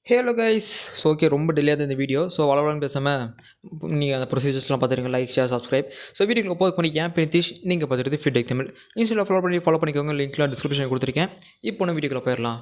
Hello guys. So okay, ரொம்ப delay ஆகுது இந்த வீடியோ. ஸோ வளவளன்னு பேசாமல் நீங்கள் அந்த ப்ரொசீஜர்ஸ்லாம் பார்த்துருங்க. Like, share, subscribe. ஸோ வீடியோக்கு போஸ்ட் பண்ணி என் பேர் நிதீஷ். நீங்கள் பார்த்துட்டு ஃபீட்பேக் தமிழ் இன்ஸ்டாவில் ஃபாலோ பண்ணிக்கோங்க. லிங்க்லாம் டிஸ்கிரிப்ஷன் கொடுத்துருக்கேன். இப்போ நம்ம வீடியோக்குள்ள போயிடலாம்.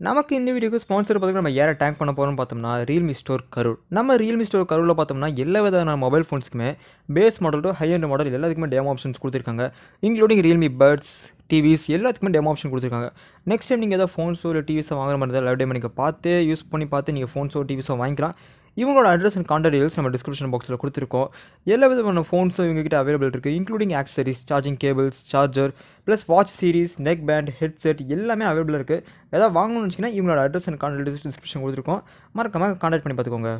நமக்கு இந்த வீடியோக்கு ஸ்பான்சர் பார்த்திங்கன்னா நம்ம யாரை டேங்க் பண்ண போகிறோம்னு பார்த்தோம்னா ரியல்மி ஸ்டோர் கரூர். நம்ம ரியல்மி ஸ்டோர் கரூரில் பார்த்தோம்னா எல்லா விதமான மொபைல் ஃபோன்ஸுக்குமே base model to high end model எல்லாத்துக்குமே டேமோ ஆப்ஷன்ஸ் கொடுத்துருக்காங்க. இன்க்ளூடிங் ரியல்மி பட்ஸ், டிவிஸ் எல்லாத்துக்குமே டெமோ ஆப்ஷன் கொடுத்துருக்காங்க. நெக்ஸ்ட் டைம் நீங்கள் எதாவது ஃபோன்ஸோ இல்லை டிவிஸோ வாங்குற மாதிரி இருந்தால் லைவ் டேமோ நீங்கள் பார்த்து யூஸ் பண்ணி பார்த்து நீங்கள் ஃபோன்ஸோ டிவிஸோ வாங்கிக்கலாம். இவங்களோட அட்ரஸ் அண்ட் கான்டாக்ட் டீடைல்ஸ் நம்ம டிஸ்கிரிப்ஷன் பாக்ஸில் கொடுத்துருக்கோம். எல்லா விதமான ஃபோன்ஸும் இவங்ககிட்ட அவைலபிள் இருக்குது. Including accessories, charging cables, charger plus watch series, neck band, headset எல்லாமே அவைலபிள் இருக்குது. எதாவது வாங்கணும்னு வச்சிங்கன்னா இவங்களோட address and contact details description கொடுத்துருக்கோம். மறக்காமல் கான்டாக்ட் பண்ணி பார்த்துக்கோங்க.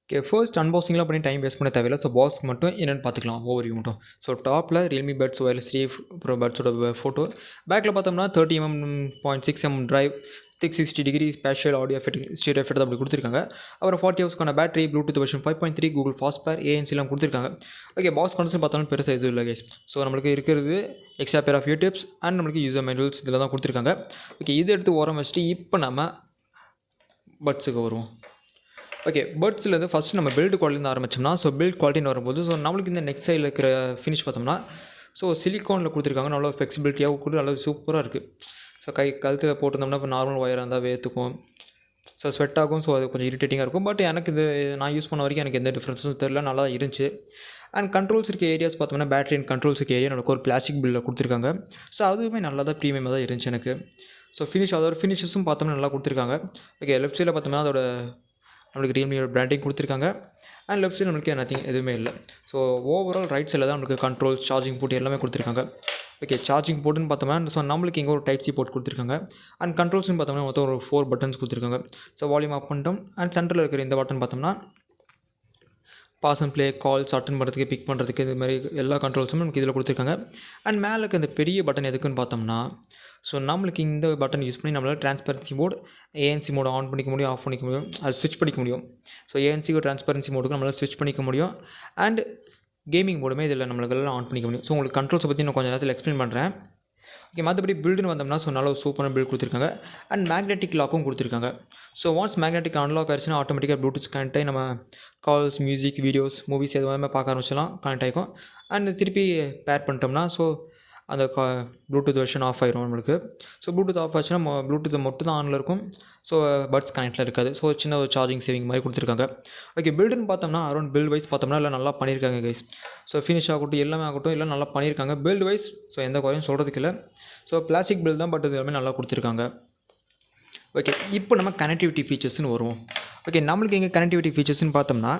ஓகே, ஃபர்ஸ்ட் அன்பாக்சிங்லாம் பண்ணி டைம் வேஸ்ட் பண்ண தேவையில்லை. ஸோ பாக்ஸ் மட்டும் என்னென்னு பார்த்துக்கலாம், ஓவர் வியூ மட்டும். ஸோ டாப்பில் ரியல்மி பட்ஸ் ஒயர்லெஸ் 3 ப்ரோ பட்ஸோட ஃபோட்டோ. பேக்கில் பார்த்தோம்னா 30mm.6mm drive, 360 degree spatial audio effect, stereo effect அப்படி கொடுத்துருக்காங்க. அப்புறம் 40 ஹவர்ஸ்க்கான battery, Bluetooth version 5.3, Google fast pair, ஏஎன்சிலாம் கொடுத்துருக்காங்க. ஓகே, பாக்ஸ் கன்சன் பார்த்தாலும் பெருசாக எதுவும் இல்லை கைஸ். ஸோ நம்மளுக்கு இருக்கிறது extra pair of YouTubes and நம்மளுக்கு யூசர் மேனுவல்ஸ் இதில் தான் கொடுத்துருக்காங்க. ஓகே, இது எடுத்து ஓரம் வச்சுட்டு இப்போ நம்ம பட்ஸுக்கு வருவோம். ஓகே, பட்ஸ்லேருந்து ஃபஸ்ட்டு நம்ம பில்டு குவாலிட்டிருந்து ஆரம்பிச்சோம்னா, ஸோ பில்ட் குவாலிட்டின்னு வரும்போது ஸோ நம்மளுக்கு இந்த நெக் சைடில் இருக்கிற ஃபினிஷ் பார்த்தோம்னா ஸோ சிலிக்கானில் கொடுத்துருக்காங்க. நல்லா ஃப்ளெக்சிபிலிட்டியாக கூட நல்லா சூப்பராக இருக்குது. ஸோ கழுத்தில் போட்டிருந்தோம்னா இப்போ நார்மல் ஒயராக இருந்தால் வேர்த்துக்கும், ஸோ ஸ்வெட் ஆகும். ஸோ அது கொஞ்சம் இரிட்டேட்டிங்காக இருக்கும். பட் எனக்கு இது நான் யூஸ் பண்ண வரைக்கும் எனக்கு எந்த டிஃப்ரென்ஸும் தெரில, நல்லா இருந்துச்சு. அண்ட் கண்ட்ரோல்ஸ் இருக்க ஏரியாஸ் பார்த்தோம்னா பேட்டரி அண்ட் கண்ட்ரோல்ஸ் இருக்க ஏரியா நமக்கு ஒரு பிளாஸ்டிக் பில்லில் கொடுத்துருக்காங்க. ஸோ அதுவுமே நல்லா தான் ப்ரீமியமாக தான் இருந்துச்சு எனக்கு. ஸோ அதோட ஃபினிஷஸும் பார்த்தோம்னா நல்லா கொடுத்துருக்காங்க. ஓகே, லெஃப்ட் சைடில் பார்த்தோம்னா அதோட நம்மளுக்கு ரியல்மியோட பிராண்டிங் கொடுத்துருக்காங்க. அண்ட் லெஃப்ட் சைடு நம்மளுக்கு நத்திங் எதுவுமே இல்லை. ஸோ ஓவரால் ரைட் சைடில் தான் நம்மளுக்கு கண்ட்ரோல், சார்ஜிங் போர்ட் எல்லாமே கொடுத்துருக்காங்க. ஓகே, சார்ஜிங் போர்ட்டுன்னு பார்த்தோம்னா ஸோ நம்மளுக்கு இங்கே ஒரு டைப் சி போர்ட் கொடுத்துருக்காங்க. அண்ட் கண்ட்ரோல்ஸ்னு பார்த்தோம்னா மொத்தம் ஒரு 4 பட்டன்ஸ் கொடுத்துருக்காங்க. ஸோ வால்யூம் அப் பண்ணிட்டோம். அண்ட் சென்டரில் இருக்கிற இந்த பட்டன் பார்த்தோம்னா pause and play, calls attend பண்ணுறதுக்கு, பிக் பண்ணுறதுக்கு, இது மாதிரி எல்லா கண்ட்ரோல்ஸும் நமக்கு இதில் கொடுத்துருக்காங்க. அண்ட் மேலே இருக்க இந்த பெரிய பட்டன் எதுக்குன்னு பார்த்தோம்னா ஸோ நம்மளுக்கு இந்த பட்டன் யூஸ் பண்ணி நம்மளால் transparency mode, ANC mode on பண்ணிக்க முடியும், ஆஃப் பண்ணிக்க முடியும், அது ஸ்விட்ச் பண்ணிக்க முடியும். ஸோ ஏஎன்சிக்கு டிரான்ஸ்பரன்சி மோடுக்கு நம்மளால் ஸ்விட்ச் பண்ணிக்க முடியும். அண்ட் கேமிங் மோடுமே இதில் நம்மளுக்கெல்லாம் ஆன் பண்ணிக்க முடியும். ஸோ உங்களுக்கு கண்ட்ரோல்ஸை பற்றி நான் கொஞ்சம் நேரத்தில் எக்ஸ்பிளைன் பண்ணுறேன். ஓகே, மற்றபடி பில்டுன்னு வந்தோம்னா ஸோ நல்ல சூப்பரான பில்ட் கொடுத்துருக்காங்க. அண்ட் மேக்னெட்டிக் லாக்கும் கொடுத்துருக்காங்க. ஸோ ஒன்ஸ் மேக்னெட்டிக் அன்லாக் ஆயிடுச்சுன்னா ஆட்டோமேட்டிக்காக ப்ளூடூத் கனெக்ட் ஆகி நம்ம கால்ஸ், மியூசிக், வீடியோஸ், மூவிஸ் எதுவுமே பார்க்க ஆரம்பிச்சலாம் கனெக்ட் ஆகிக்கும். அண்ட் திருப்பி பேர் பண்ணிட்டோம்னா ஸோ அந்த ப்ளூடூத் வெர்ஷன் ஆஃப் ஆயிரும் நம்மளுக்கு. ஸோ ப்ளூடூத் ஆஃப் ஆச்சுன்னா ப்ளூடூத் மட்டும் தான் ஆனில் இருக்கும். ஸோ பட்ஸ் கனெக்டில் இருக்காது. ஸோ சின்ன ஒரு சார்ஜிங் சேவிங் மாதிரி கொடுத்துருக்காங்க. ஓகே, பில்டுன்னு பார்த்தோம்னா அரௌண்ட் பில்ட் வைஸ் பார்த்தோம்னா எல்லாம் நல்லா பண்ணியிருக்காங்க கைஸ். ஸோ ஃபினிஷ் ஆகட்டும் எல்லாமே ஆகட்டும் எல்லாம் நல்லா பண்ணியிருக்காங்க பில்ட் வைஸ். ஸோ எந்த குறையும் சொல்கிறதுக்கு இல்லை. ஸோ பிளாஸ்டிக் பில்ட் தான், பட் இது எல்லாமே நல்லா கொடுத்துருக்காங்க. ஓகே, இப்போ நம்ம கனெக்டிவிட்டி ஃபீச்சர்ஸ்னு வருவோம். ஓகே, நம்மளுக்கு எங்கே கனெக்டிவிட்டி ஃபீச்சர்ஸ்னு பார்த்தோம்னா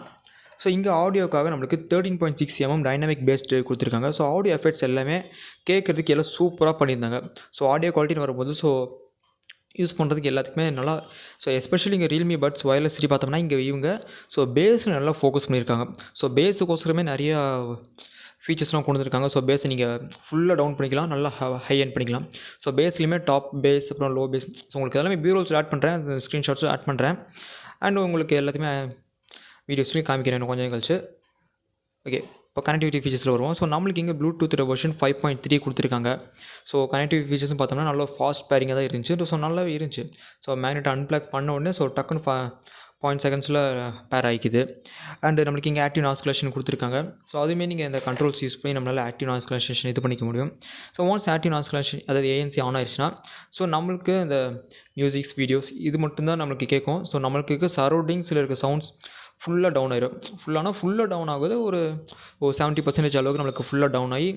ஸோ இங்கே ஆடியோக்காக நம்மளுக்கு 13.6mm டைனமிக் பேஸ் டிரைவ் கொடுத்துருக்காங்க. ஸோ ஆடியோ எஃபெக்ட்ஸ் எல்லாமே கேட்குறதுக்கு எல்லாம் சூப்பராக பண்ணியிருந்தாங்க. ஸோ ஆடியோ குவாலிட்டின்னு வரும்போது ஸோ யூஸ் பண்ணுறதுக்கு எல்லாத்துக்குமே நல்லா. ஸோ எஸ்பெஷலி இங்கே ரியல்மி பட்ஸ் ஒயர்லெஸ் 3 பார்த்தோம்னா இங்கே இவங்க ஸோ பேஸில் நல்லா ஃபோக்கஸ் பண்ணியிருக்காங்க. ஸோ பேஸுக்கோசரமே நிறையா ஃபீச்சர்ஸ்லாம் கொண்டு வந்துருக்காங்க. ஸோ பேஸை நீங்கள் ஃபுல்லாக டவுன் பண்ணிக்கலாம், நல்லா ஹை எண்ட் பண்ணிக்கலாம். ஸோ பேஸ்லேயுமே டாப் பேஸ், அப்புறம் லோ பேஸ். ஸோ உங்களுக்கு எல்லாமே பியூரோல்ஸ் ஆட் பண்ணுறேன், ஸ்க்ரீன்ஷாட்ஸும் ஆட் பண்ணுறேன். அண்ட் உங்களுக்கு எல்லாத்தையுமே வீடியோஸ்லையும் காமிக்கிறேன் இன்னும் கொஞ்சம் கழிச்சு. ஓகே, இப்போ கனெக்டிவிட்டி ஃபீச்சர்ஸில் வருவோம். ஸோ நம்மளுக்கு இங்கே ப்ளூடூத் வெர்ஷன் 5.3 கொடுத்துருக்காங்க. ஸோ கனெக்டிவிட்டி ஃபீச்சர்ஸ்னு பார்த்தோம்னா நல்லா ஃபாஸ்ட் பேரிங்காக தான் இருந்துச்சு. ஸோ நல்லாவே இருந்துச்சு. ஸோ மேக்னெட் அன்பிளக் பண்ண உடனே ஸோ டக்குன்னு 0.5 செகண்ட்ஸில் பேர் ஆகிக்குது. அண்டு நம்மளுக்கு இங்கே ஆக்டிவ் நாய்ஸ் கலெக்ஷன் கொடுத்துருக்காங்க. ஸோ அதுவுமே நீங்கள் இந்த கண்ட்ரோல்ஸ் யூஸ் பண்ணி நம்மளால் ஆக்டிவ் நாய்ஸ் கலெக்ஷன் இது பண்ணிக்க முடியும். So once active noise collection அதாவது ஏஎன்சி ஆன் ஆயிடுச்சுன்னா ஸோ நம்மளுக்கு இந்த மியூசிக்ஸ், வீடியோஸ் இது மட்டும்தான் நம்மளுக்கு கேட்கும். ஸோ நம்மளுக்கு சரௌண்டிங்ஸில் இருக்க சவுண்ட்ஸ் ஃபுல்லாக டவுன் ஆயிடும். ஃபுல்லாக டவுன் ஆகுது. ஒரு 70% அளவுக்கு நம்மளுக்கு ஃபுல்லாக டவுன் ஆகி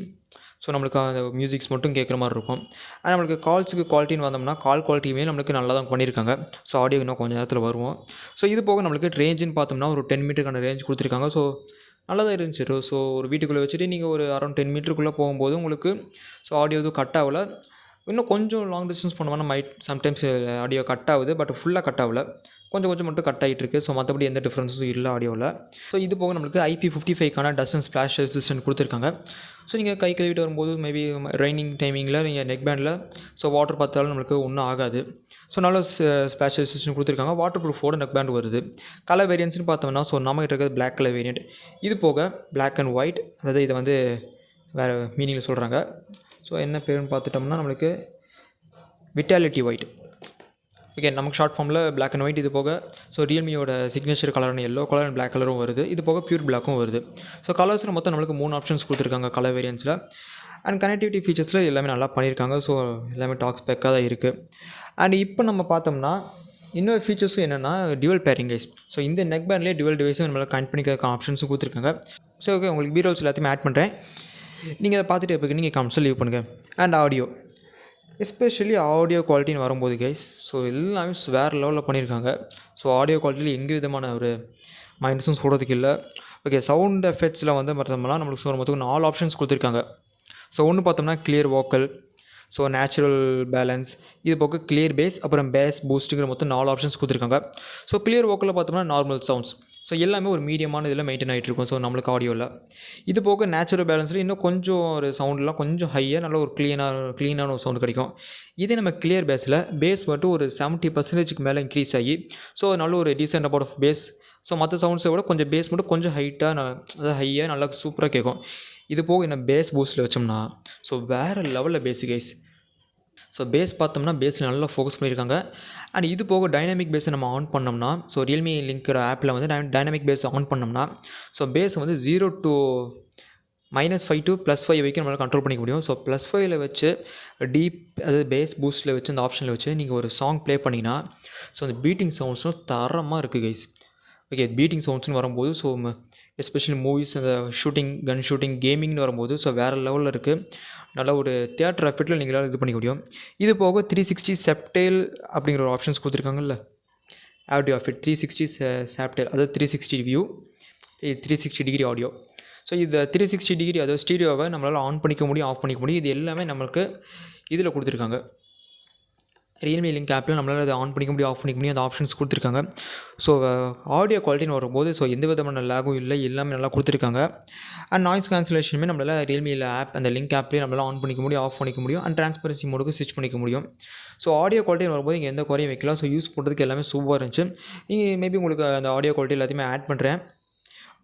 ஸோ நம்மளுக்கு அந்த மியூசிக்ஸ் மட்டும் கேட்குற மாதிரி இருக்கும். அண்ட் நம்மளுக்கு கால்ஸுக்கு குவாலிட்டின்னு வந்தோம்னா கால் குவாலிட்டியுமே நம்மளுக்கு நல்லா தான் பண்ணியிருக்காங்க. ஸோ ஆடியோ இன்னும் கொஞ்சம் நேரத்தில் வருவோம். ஸோ இது போக நம்மளுக்கு ரேஞ்சுன்னு பார்த்தோம்னா ஒரு 10 மீட்டருக்கான ரேஞ்ச் கொடுத்துருக்காங்க. ஸோ நல்லா தான் இருந்துச்சு. ஸோ ஒரு வீட்டுக்குள்ளே வச்சுட்டு நீங்கள் ஒரு அரௌண்ட் 10 மீட்டருக்குள்ளே போகும்போது உங்களுக்கு ஸோ ஆடியோ எதுவும் கட் ஆகலை. இன்னும் கொஞ்சம் லாங் டிஸ்டன்ஸ் போனோம்னா சம்டைம்ஸ் ஆடியோ கட் ஆகுது, பட் ஃபுல்லாக கட் ஆகலை, கொஞ்சம் மட்டும் கட் ஆகிட்டு இருக்குது. ஸோ மற்றபடி எந்த டிஃப்ரென்ஸும் இல்லை ஆடியோவில். ஸோ இது போக நம்மளுக்கு IP55க்கான டஸ்ட் அண்ட் ஸ்ப்ளாஷ் ரெசிஸ்டன்ட் கொடுத்துருக்காங்க. ஸோ நீங்கள் கை கழுவிட்டு வரும்போது மேபி ரெய்னிங் டைமிங்கில் நீங்கள் நெக் பேண்டில் ஸோ வாட்டர் பார்த்தாலும் நம்மளுக்கு ஒன்றும் ஆகாது. ஸோ நல்ல ஸ்ப்ளாஷ் ரெசிஸ்டன்ட் கொடுத்துருக்காங்க. வாட்டர் ப்ரூஃபோட நெக் பேண்ட் வருது. கலர் வேரியன்ட்ஸ்னு பார்த்தோம்னா ஸோ நம்மகிட்ட இருக்கிறது பிளாக் கலர் வேரியண்ட். இது போக பிளாக் அண்ட் ஒயிட், அதாவது இதை வந்து வேறு மீனிங்கில் சொல்கிறாங்க. ஸோ என்ன பேருன்னு பார்த்துட்டோம்னா நம்மளுக்கு விட்டாலிட்டி ஒயிட். ஓகே, நமக்கு ஷார்ட் ஃபார்மில் Black அண்ட் ஒயிட் இது போக ஸோ ரியல்மியோட சிக்னேச்சர் கலரான எல்லோ கலர் அண்ட் Black கலரும் வருது. இது போக பியூர் பிளாக்கும் வருது. ஸோ கலர்ஸில் மொத்தம் நம்மளுக்கு 3 ஆப்ஷன்ஸ் கொடுத்துருக்காங்க கலர் வேரியன்ஸில். அண்ட் கனெக்டிவிட்டி ஃபீச்சர்ஸில் எல்லாமே நல்லா பண்ணியிருக்காங்க. ஸோ எல்லாமே டாக் ஸ்பெக்காக தான் இருக்குது. அண்ட் இப்போ நம்ம பார்த்தோம்னா இன்னொரு ஃபீச்சர்ஸும் என்னென்னா டியூவல் பேரிங் கைஸ். ஸோ இந்த நெக் பேண்ட்லேயே டியூவல் டிவைஸும் நம்மளால் கனெக்ட் பண்ணிக்க ஆப்ஷன்ஸும் கொடுத்துருக்காங்க. ஸோ ஓகே, உங்களுக்கு பீரோல்ஸ் எல்லாத்தையுமே ஆட் பண்ணுறேன். நீங்கள் அதை பார்த்துட்டு இப்போ நீங்கள் கமெண்ட்ஸில் லீவ் பண்ணுங்கள். அண்ட் ஆடியோ, எஸ்பெஷலி ஆடியோ குவாலிட்டின்னு வரும்போது கைஸ், ஸோ எல்லாமே வேறு லெவலில் பண்ணியிருக்காங்க. ஸோ ஆடியோ குவாலிட்டியில் எங்கே விதமான ஒரு மைனஸும் சொல்கிறதுக்கு இல்லை. ஓகே, சவுண்ட் எஃபெக்ட்ஸில் வந்து பார்த்தோம்னா நம்மளுக்கு மொத்தம் 4 ஆப்ஷன்ஸ் கொடுத்துருக்காங்க. ஸோ ஒன்று பார்த்தோம்னா clear vocal, so natural balance, இது போக கிளியர் பேஸ், அப்புறம் பேஸ் பூஸ்ட்டுங்கிற மொத்தம் 4 ஆப்ஷன்ஸ் கொடுத்துருக்காங்க. ஸோ கிளியர் வோக்கலில் பார்த்தோம்னா நார்மல் சவுண்ட்ஸ், ஸோ எல்லாமே ஒரு மீடியமான இதில் மெயின்டைன் ஆகிட்டு இருக்கும். ஸோ நம்மளுக்கு ஆடியோவில் இது போக நேச்சுரல் பேலன்ஸில் இன்னும் கொஞ்சம் ஒரு சவுண்ட்லாம் கொஞ்சம் ஹையாக நல்ல ஒரு க்ளீனான ஒரு சவுண்டு கிடைக்கும். இதே நம்ம கிளியர் பேஸ் மட்டும் ஒரு 70% மேலே இன்க்ரீஸ் ஆகி ஸோ நல்ல ஒரு decent about of bass. So மற்ற சவுண்ட்ஸை விட கொஞ்சம் பேஸ் மட்டும் கொஞ்சம் அதாவது ஹையாக நல்லா சூப்பராக கேட்கும். இது போக என்ன பேஸ் பூஸ்ட்டில் வச்சோம்னா ஸோ வேறு லெவலில் பேஸு கைஸ். ஸோ பேஸ் பார்த்தோம்னா பேஸில் நல்லா ஃபோக்கஸ் பண்ணியிருக்காங்க. அண்ட் இது போக டைனமிக் பேஸை நம்ம ஆன் பண்ணோம்னா, ஸோ ரியல்மி லிங்க்கிற ஆப்பில் வந்து டைனமிக் பேஸ் ஆன் பண்ணோம்னா ஸோ பேஸ் வந்து 0 to -5 to +5 வரைக்கும் நம்மளால் கண்ட்ரோல் பண்ணிக்க முடியும். ஸோ +5ல் வச்சு டீப் அதாவது பேஸ் பூஸ்ட்டில் வச்சு அந்த ஆப்ஷனில் வச்சு நீங்கள் ஒரு சாங் ப்ளே பண்ணிங்கன்னா ஸோ அந்த பீட்டிங் சவுண்ட்ஸும் தரமாக இருக்குது கைஸ். ஓகே, பீட்டிங் சவுண்ட்ஸ்னு வரும்போது ஸோ எஸ்பெஷலி மூவிஸ், அந்த கன் ஷூட்டிங், கேமிங்னு வரும்போது ஸோ வேறு லெவலில் இருக்குது. நல்ல ஒரு தியேட்டர் எஃபெக்ட்டில் நீங்களால் இது பண்ணிக்க முடியும். இது போக 360 சப்டைல் அப்படிங்கிற ஒரு ஆப்ஷன்ஸ் கொடுத்துருக்காங்கல்ல, ஆடியோ எஃபெக்ட் 360 சப்டைல், அதாவது 360 வியூ, 360 டிகிரி ஆடியோ. ஸோ இந்த 360 டிகிரி அதாவது ஸ்டீரியோவை நம்மளால் ஆன் பண்ணிக்க முடியும், ஆஃப் பண்ணிக்க முடியும். இது எல்லாமே நம்மளுக்கு இதில் கொடுத்துருக்காங்க. ரியல்மி லிங்க் ஆப்பில் நம்மளால் அதை ஆன் பண்ணிக்க முடியும், ஆஃப் பண்ணிக்க முடியும், அந்த ஆப்ஷன்ஸ் கொடுத்துருக்காங்க. ஸோ ஆடியோ குவாலிட்டின்னு வரும்போது ஸோ எந்த விதமான லேகும் இல்லை, எல்லாமே நல்லா கொடுத்துருக்காங்க. அண்ட் நாய்ஸ் கேன்சலேஷனுமே நம்மளால் ரியல்மியில் ஆப் அந்த லிங்க் ஆப்லேயே நம்மளால் ஆன் பண்ணிக்க முடியும், ஆஃப் பண்ணிக்க முடியும். அண்ட் ட்ரான்ஸ்பரன்சி மோடுக்கு ஸ்விட்ச் பண்ணிக்க முடியும். ஸோ ஆடியோ குவாலிட்டின்னு வரும்போது இங்கே எந்த குறையும் வைக்கலாம். ஸோ யூஸ் பண்ணுறதுக்கு எல்லாமே சூப்பராக இருந்துச்சு. நீங்கள் மேபி உங்களுக்கு அந்த ஆடியோ குவாலிட்டி எல்லாத்தையுமே ஆட் பண்ணுறேன்.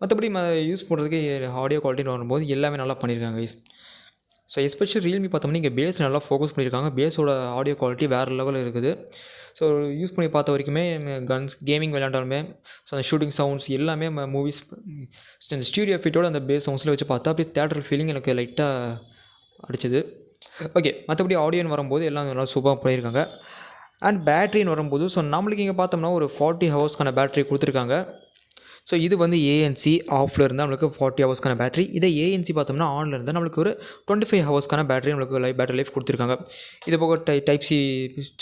மற்றபடி யூஸ் பண்ணுறதுக்கு ஆடியோ குவாலிட்டின்னு வரும்போது எல்லாமே நல்லா பண்ணியிருக்காங்க. ஸோ எஸ்பெஷலி ரியல்மி பார்த்தோம்னா இங்கே பேஸ் நல்லா ஃபோக்கஸ் பண்ணியிருக்காங்க. பேஸோட ஆடியோ குவாலிட்டி வேறு லெவலில் இருக்குது. ஸோ யூஸ் பண்ணி பார்த்த வரைக்குமே கேமிங் விளையாண்டாலுமே ஸோ அந்த ஷூட்டிங் சவுண்ட்ஸ் எல்லாமே மூவிஸ் இந்த ஸ்டூடியோ எஃபெக்ட்டோட அந்த பேஸ் சவுண்ட்ஸில் வச்சு பார்த்தா அப்படியே தேட்டர் ஃபீலிங் எனக்கு லைட்டாக அடிச்சது. ஓகே, மற்றபடி ஆடியோன்னு வரும்போது எல்லாம் நல்லா சூப்பராக பண்ணியிருக்காங்க. அண்ட் பேட்ரின்னு வரும்போது ஸோ நம்மளுக்கு இங்கே பார்த்தோம்னா ஒரு 40 ஹவர்ஸ்க்கான பேட்ரி கொடுத்துருக்காங்க. ஸோ இது வந்து ஏஎன்சி ஆஃபில் இருந்தால் நம்மளுக்கு 40 ஹவர்ஸ்க்கான பேட்டரி. இதே ஏஎன்சி பார்த்தோம்னா ஆனில் இருந்தால் நம்மளுக்கு ஒரு 25 ஹவர்ஸ்க்கான பேட்டரி நம்மளுக்கு பேட்டரி லைஃப் கொடுத்துருக்காங்க. இது போக டைப் சி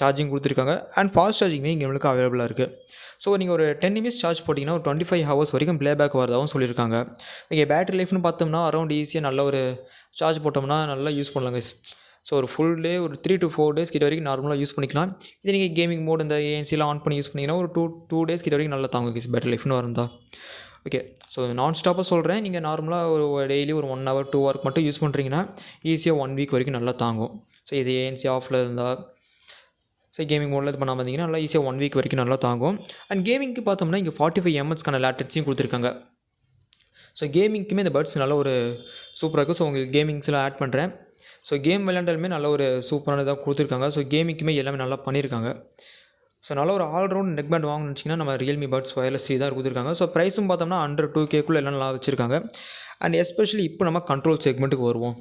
சார்ஜிங் கொடுத்துருக்காங்க. அண்ட் ஃபாஸ்ட் சார்ஜிங்குமே இங்கே நம்மளுக்கு அவைலபிளாக இருக்குது. ஸோ நீங்கள் ஒரு 10 நிமிஷம் சார்ஜ் போட்டிங்கன்னா ஒரு 25 ஹவர்ஸ் வரைக்கும் ப்ளேபேக் வரதாகவும் சொல்லியிருக்காங்க. இங்கே பேட்டரி லைஃப்னு பார்த்தோம்னா அரௌண்ட் ஈஸியாக நல்ல ஒரு சார்ஜ் போட்டோம்னா நல்லா யூஸ் பண்ணலாங்க. ஸோ ஒரு ஃபுல் டே ஒரு 3 to 4 டேஸ் கிட்ட வரைக்கும் நார்மலாக யூஸ் பண்ணிக்கலாம். இது நீங்கள் கேமிங் மோட் இந்த ஏஎன்சிலாம் ஆன் பண்ணி யூஸ் பண்ணிங்கன்னா ஒரு 2 டேஸ் கிட்ட வரைக்கும் நல்லா தாங்க பேட்டரி லைஃப்னு இருந்தால். ஓகே, ஸோ நான் ஸ்டாப்பாக சொல்கிறேன். நீங்கள் நார்மலாக ஒரு டெய்லி ஒரு 1 hour 2 hour மட்டும் யூஸ் பண்ணுறீங்கன்னா ஈஸியாக 1 வீக் வரைக்கும் நல்லா தாங்கும். ஸோ இது ஏஎன்சி ஆஃபில் இருந்தால் ஸோ கேமிங் மோடில் இது பண்ணாமல் இருந்தீங்கன்னா நல்லா ஈஸியாக 1 வீக் வரைக்கும் நல்லா தாங்கும். அண்ட் கேமிங்க்கு பார்த்தோம்னா இங்கே 45 mHக்கான லேட்டன்சியும் கொடுத்துருக்காங்க. ஸோ கேமிங்க்குமே இந்த பட்ஸ் நல்ல ஒரு சூப்பராக இருக்குது. ஸோ உங்களுக்கு கேமிங்ஸில் ஆட் பண்ணுறேன். ஸோ கேம் விளையாண்டாலுமே நல்ல ஒரு சூப்பரானதாக கொடுத்துருக்காங்க. ஸோ கேமிங்க்குமே எல்லாமே நல்லா பண்ணியிருக்காங்க. ஸோ நல்ல ஒரு ஆல்ரவுண்ட் நெக் பேண்ட் வாங்கணும்னு வச்சிங்கன்னா நம்ம ரியல்மி பட்ஸ் வயர்லெஸ் தான் கொடுத்துருக்காங்க. ஸோ ப்ரைஸும் பார்த்தோம்னா அண்டர் 2K எல்லாம் நல்லா வச்சுருக்காங்க. அண்ட் எஸ்பெஷலி இப்போ நம்ம கண்ட்ரோல் செக்மெண்ட்டுக்கு வருவோம்.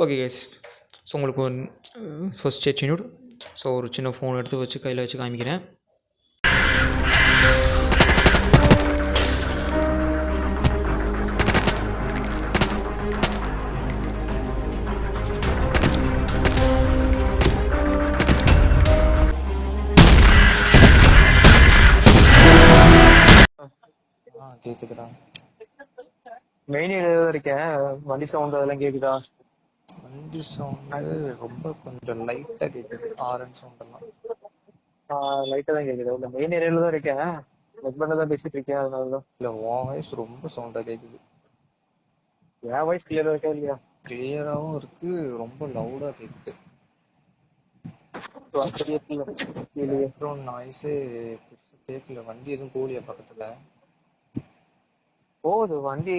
ஓகே கேஸ், ஸோ உங்களுக்கு ஃபஸ்ட் செட் ஸோ ஒரு சின்ன ஃபோன் எடுத்து வச்சு கையில் வச்சு காமிக்கிறேன். கேக்குதுடா. மெயின் ஏரியாவில் இருக்கேன். வண்டி சவுண்ட் அதெல்லாம் கேக்குதா? வண்டி சவுண்ட் ரொம்ப கொஞ்சம் லைட்டா கேக்குது. ஆரன் சவுண்ட் எல்லாம் லைட்டா தான் கேக்குது. இல்ல மெயின் ஏரியாவில் தான் இருக்கேன். ஹஸ்பண்ட்ல தான் பேசிட்டு இருக்கேன். அதனாலதான். இல்ல உன் வாய்ஸ் ரொம்ப சவுண்டா கேக்குது. என் வாய்ஸ் கிளியரா இருக்கா இல்லையா? கிளியராவும் இருக்கு, ரொம்ப லவுடா கேக்குது. நாய்ஸே கேட்கல. வண்டி எதுவும் போலியா பக்கத்துல? போகுது வண்டி.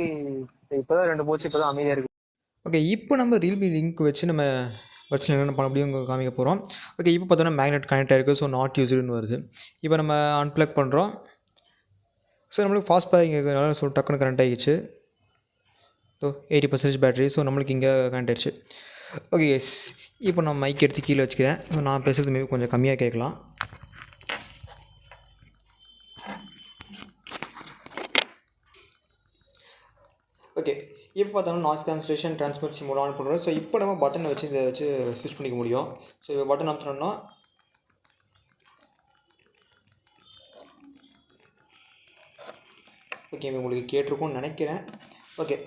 இப்பதான் 2 போச்சு. இப்பதான் அமைதியா இருக்கு. ஓகே, இப்போ நம்ம ரியல்மி லிங்க் வச்சு நம்ம பட்ஸில் என்னென்ன பண்ண முடியும் காமிக்க போகிறோம். ஓகே, இப்போ பார்த்தோன்னா மேக்னெட் கனெக்ட் ஆகிருக்கு. ஸோ நாட் யூஸ்டுன்னு வருது. இப்போ நம்ம அன்ப்ளக் பண்ணுறோம். ஸோ நம்மளுக்கு ஃபாஸ்ட் சார்ஜிங் இருக்கிறதுனால ஸோ டக்குன்னு கனெக்ட் ஆகிடுச்சு. So 80% battery. ஸோ நம்மளுக்கு இங்கே கனெக்ட் ஆகிடுச்சு. ஓகே எஸ், இப்போ நான் மைக் எடுத்து கீழே வச்சுக்கிறேன். நான் பேசுகிறது மேபி கொஞ்சம் கம்மியாக கேட்கலாம். ஓகே, இப்போ பார்த்தோம்னா noise cancellation transparency mode on பண்ணுறோம். ஸோ இப்போ நம்ம பட்டனை வச்சு இதை வச்சு ஸ்விட்ச் பண்ணிக்க முடியும். ஸோ இப்போ பட்டன் அமுத்தினோம்னா ஓகே உங்களுக்கு கேட்டிருக்கும்னு நினைக்கிறேன். ஓகே,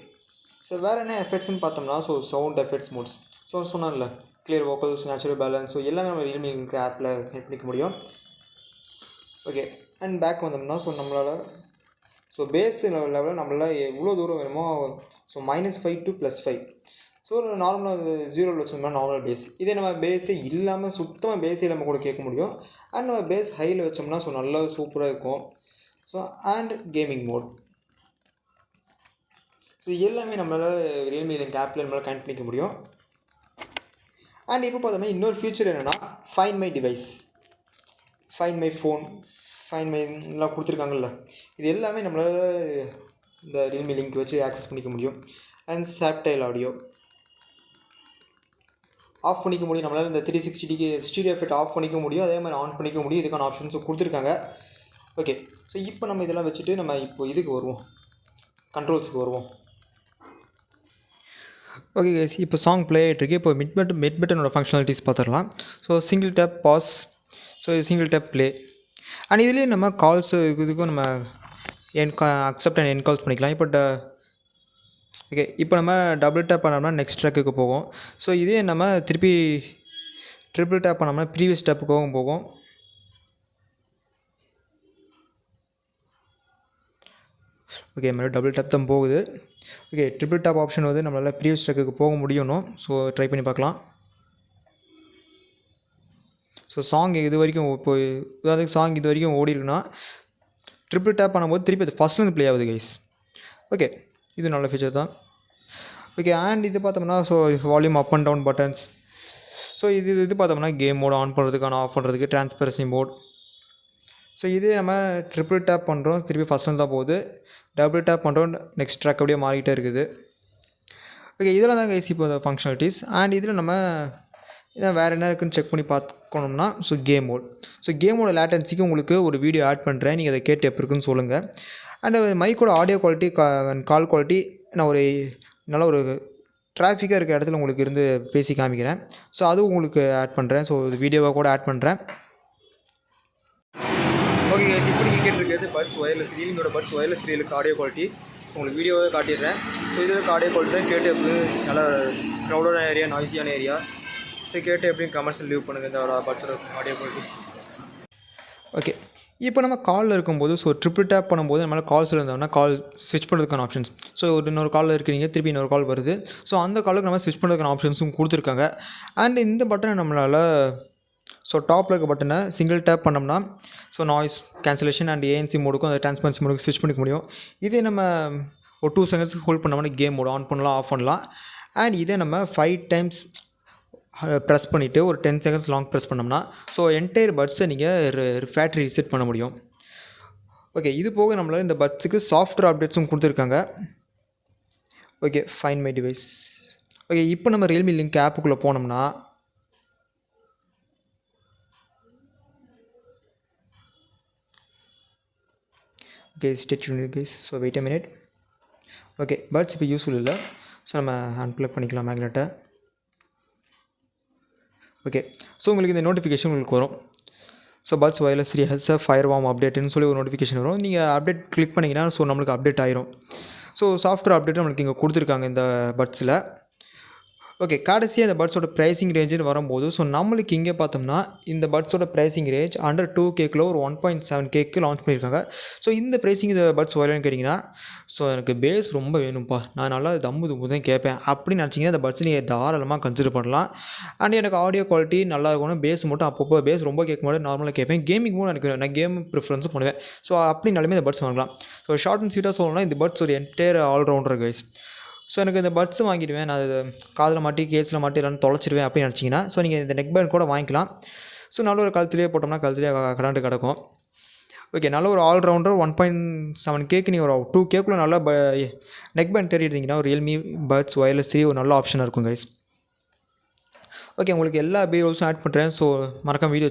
ஸோ வேறு என்ன எஃபெக்ட்ஸ்னு பார்த்தோம்னா so sound effects modes. So சொன்னால clear vocals, natural balance, so எல்லாமே நம்ம ரியல்மி ஆப்பில் கனெக்ட் பண்ணிக்க முடியும். ஓகே, அண்ட் பேக் வந்தோம்னா ஸோ நம்மளால் ஸோ பேஸ் லெவலில் நம்மளால் எவ்வளோ தூரம் வேணுமோ ஸோ -5 to +5. ஸோ நார்மலாக 0 வச்சோம்னா நார்மல் பேஸ். இதே நம்ம பேஸே இல்லாமல் சுத்தமாக பேஸே இல்லாமல் கூட கேட்க முடியும். அண்ட் நம்ம பேஸ் ஹையில் வச்சோம்னா ஸோ நல்லா சூப்பராக இருக்கும். So and gaming mode, so எல்லாமே நம்மளால் ரியல்மி ஆப்பில் நம்மளால் கனெக்ட் பண்ணிக்க முடியும். அண்ட் இப்போ பார்த்தோம்னா இன்னொரு ஃபியூச்சர் என்னென்னா find my device, find my phone, find my எல்லாம் கொடுத்துருக்காங்கல்ல, இது எல்லாமே நம்மளால் இந்த ரியல்மி லிங்க் வச்சு ஆக்சஸ் பண்ணிக்க முடியும். அண்ட் சாப்டைல் ஆடியோ ஆஃப் பண்ணிக்க முடியும். நம்மளால் இந்த 360 ஸ்டீரியோ எஃபெக்ட் ஆஃப் பண்ணிக்க முடியும், அதே மாதிரி ஆன் பண்ணிக்க முடியும். இதுக்கான ஆப்ஷன்ஸும் கொடுத்துருக்காங்க. ஓகே, ஸோ இப்போ நம்ம இதெல்லாம் வச்சுட்டு நம்ம இப்போ இதுக்கு வருவோம், கண்ட்ரோல்ஸுக்கு வருவோம். ஓகே கைஸ், இப்போ சாங் ப்ளே ஆகிட்டுருக்கு. இப்போ மிட் பட்டனோட ஃபங்க்ஷனாலிட்டிஸ் பார்த்துடலாம். So single tap pause, so இது சிங்கிள் டேப் ப்ளே. அண்ட் இதுலேயே நம்ம கால்ஸு இதுக்கும் நம்ம அக்செப்ட் அண்ட் என் கால்ஸ் பண்ணிக்கலாம். ஓகே, இப்போ நம்ம டபுள் டேப் பண்ணோம்னா நெக்ஸ்ட் ட்ராக்குக்கு போகும். ஸோ இதே நம்ம திருப்பி ட்ரிபிள் டேப் பண்ணோம்னா ப்ரீவியஸ் டேப்புக்கும் போகும். ஓகே, மாதிரி டபுள் டேப் தான் போகுது. ஓகே, ட்ரிபிள் டேப் ஆப்ஷன் வந்து நம்மளால் ப்ரீவியஸ் ட்ராக்குக்கு போக முடியணும். ஸோ ட்ரை பண்ணி பார்க்கலாம். ஸோ சாங் இது வரைக்கும் இப்போ உதாரணத்துக்கு சாங் இது வரைக்கும் ஓடி இருக்குன்னா ட்ரிபிள் டேப் பண்ணும்போது திருப்பி அது ஃபஸ்ட்லேருந்து ப்ளே ஆகுது கைஸ். ஓகே, இது நல்ல ஃபீச்சர் தான். ஓகே, அண்ட் இது பார்த்தோம்னா so volume up and down buttons. So இது பார்த்தோம்னா கேம் மோட் ஆன் பண்ணுறதுக்கான, ஆஃப் பண்ணுறதுக்கு ட்ரான்ஸ்பரன்சி மோட். ஸோ இதே நம்ம ட்ரிபிள் டேப் பண்ணுறோம் திருப்பி ஃபஸ்ட்லேருந்து தான் போகுது. டபுள் டேப் பண்ணுறோம் நெக்ஸ்ட் ட்ராக் அப்படியே மாறிக்கிட்டே இருக்குது. ஓகே, இதெல்லாம் தான் கைஸ் இப்போ ஃபங்க்ஷனாலிட்டிஸ். அண்ட் இதில் நம்ம இதான் வேறு என்ன இருக்குதுன்னு செக் பண்ணி பார்க்கணும்னா ஸோ கேம் மோட். ஸோ கேமோட லேட்டன்சிக்கு உங்களுக்கு ஒரு வீடியோ ஆட் பண்ணுறேன், நீங்கள் அதை கேட்டு எப்படி இருக்குன்னு சொல்லுங்கள். அண்ட் மைக்கோட ஆடியோ குவாலிட்டி, கால் குவாலிட்டி நான் ஒரு நல்ல ஒரு டிராஃபிக்காக இருக்கிற இடத்துல உங்களுக்கு இருந்து பேசி காமிக்கிறேன். ஸோ அதுவும் உங்களுக்கு ஆட் பண்ணுறேன். ஸோ வீடியோவாக கூட ஆட் பண்ணுறேன். ஓகே, இப்போ நீங்கள் கேட்டிருக்கிறது பட்ஸ் ஒயர்லெஸ், ரியல்மியோட பட்ஸ் ஒயர்லெஸ் ரீலுக்கு ஆடியோ குவாலிட்டி உங்களுக்கு வீடியோவே காட்டிடுறேன். ஸோ இதுக்கு ஆடியோ குவாலிட்டி தான் கேட்டு எப்படி நல்லா க்ரௌடான ஏரியா, நாய்ஸியான ஏரியா. ஸோ கேட்டு எப்படியும் கமெண்ட்ஸில் லீவ் பண்ணுங்கள் இந்த பட்ஸோட ஆடியோ குவாலிட்டி. ஓகே, இப்போ நம்ம காலில் இருக்கும்போது ஸோ ட்ரிபிள் டேப் பண்ணும்போது நம்மளால் கால்ஸில் இருந்தோம்னா கால் ஸ்விட்ச் பண்ணுறதுக்கான ஆப்ஷன்ஸ். ஸோ இன்னொரு காலில் இருக்கிறீங்க, திருப்பி இன்னொரு கால் வருது. ஸோ அந்த காலுக்கு நம்ம ஸ்விட்ச் பண்ணுறதுக்கான ஆப்ஷன்ஸும் கொடுத்துருக்காங்க. அண்ட் இந்த பட்டனை நம்மளால் ஸோ டாப்பில் இருக்க பட்டனை சிங்கிள் டேப் பண்ணோம்னா so noise cancellation and ANC மோடுக்கும் அந்த ட்ரான்ஸ்பரன்சி மோடுக்கும் ஸ்விட்ச் பண்ணிக்க முடியும். இதே நம்ம ஒரு 2 செகண்ட்ஸ்க்கு ஹோல்ட் பண்ணோம்னா கேம் மோடு ஆன் பண்ணலாம், ஆஃப் பண்ணலாம். அண்ட் இதே நம்ம 5 டைம்ஸ் ப்ரெஸ் பண்ணிவிட்டு ஒரு 10 செகண்ட்ஸ் லாங் ப்ரெஸ் பண்ணோம்னா ஸோ என்டையர் பட்ஸை நீங்கள் ஃபேக்ட்ரி ரீசெட் பண்ண முடியும். ஓகே, இது போக நம்மளால் இந்த பட்ஸுக்கு சாஃப்ட்வேர் அப்டேட்ஸும் கொடுத்துருக்காங்க. Okay, find my device. Okay, இப்போ நம்ம ரியல்மி லிங்க் ஆப்புக்குள்ளே போனோம்னா okay stay tuned guys. So wait a minute. Okay, buds இப்போ யூஸ்ஃபுல் இல்லை. ஸோ நம்ம அன்ப்ளக் பண்ணிக்கலாம் மேக்னெட்டை. ஓகே, ஸோ உங்களுக்கு இந்த நோட்டிஃபிகேஷன் உங்களுக்கு வரும். So buds wireless 3 has firmware அப்டேட்னு சொல்லி ஒரு நோட்டிஃபிகேஷன் வரும். நீங்கள் அப்டேட் கிளிக் பண்ணிங்கன்னா ஸோ நம்மளுக்கு அப்டேட் ஆயிரும். ஸோ சாஃப்ட்வேர் அப்டேட் நம்மளுக்கு இங்கே கொடுத்துருக்காங்க இந்த பட்ஸில். ஓகே, கடைசியாக இந்த பட்ஸோட ப்ரைஸிங் ரேஞ்சுன்னு வரும்போது ஸோ நம்மளுக்கு இங்கே பார்த்தோம்னா இந்த பட்ஸோட ப்ரைஸிங் ரேஞ்ச் அண்டர் 2Kக்குள்ள ஒரு 1.7Kக்கு லான்ச் பண்ணியிருக்காங்க. ஸோ இந்த ப்ரைஸிங் இந்த பட்ஸ் வரலன்னு கேட்டிங்கன்னா ஸோ எனக்கு பேஸ் ரொம்ப வேணும்ப்பா, நான் நல்லா தம்பு தான் கேட்பேன் அப்படின்னு நினச்சிங்கன்னா இந்த பட்ஸ் நீங்கள் தாராளமாக கன்சிடர் பண்ணலாம். அண்ட் எனக்கு ஆடியோ குவாலிட்டி நல்லா இருக்கணும், பேஸ் மட்டும் அப்பப்போ பேஸ் ரொம்ப கேட்க மாட்டேன், நார்மலாக கேட்பேன். கேமிங் கூட எனக்கு நான் கேம் ப்ரிஃபரன்ஸும் பண்ணுவேன். ஸோ அப்படின்னாலுமே இந்த பட்ஸ் வாங்கலாம். ஸோ ஷார்ட் அண்ட் ஸ்வீட்டாக சொல்லணும்னா இந்த பட்ஸ் ஒரு என்டையர் ஆல்ரவுண்டர் கைஸ். ஸோ எனக்கு இந்த பட்ஸ் வாங்கிடுவேன், நான் அது காதில் மாட்டி கேஸில் மாட்டி இல்லைன்னு தொலைச்சிடுவேன் அப்படின்னு நினச்சிங்கன்னா ஸோ நீங்கள் இந்த நெக் பேண்ட் கூட வாங்கிக்கலாம். ஸோ நல்ல ஒரு கழுத்துலேயே போட்டோம்னா கழுத்துலேயே கடாண்டு கிடக்கும். ஓகே, நல்ல ஒரு ஆல்ரவுண்டர் 1.7Kக்கு நீங்கள் ஒரு 2Kக்குள்ளே நல்லா நெக் பேண்ட் தேடிட்டீங்கன்னா ஒரு ரியல்மி பட்ஸ் ஒயர்லெஸ் 3 ஒரு நல்ல ஆப்ஷனாக இருக்கும் கைஸ். ஓகே, உங்களுக்கு எல்லா பிஓஸும் ஆட் பண்ணுறேன். ஸோ மறக்காம வீடியோ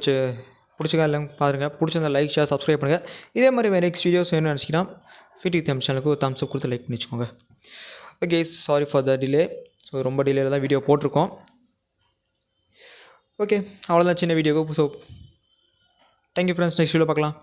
பிடிச்சிக்கா இல்லைன்னு பாருங்கள். பிடிச்சிருந்தா லைக் ஷேர் சப்ஸ்கிரைப் பண்ணுங்கள். இதே மாதிரி வேறு நெக்ஸ்ட் வீடியோஸ் வேணும்னு நினச்சிங்கன்னா Fewtech Tamil சேனலுக்கு ஒரு தம்ஸ் அப் கொடுத்து லைக் பண்ணி வச்சுக்கோங்க. Okay, sorry for the delay. So ரொம்ப டிலேயில் தான் வீடியோ போட்டிருக்கோம். ஓகே, அவ்வளோதான் சின்ன வீடியோக்கு. So thank you friends, next video பார்க்கலாம்.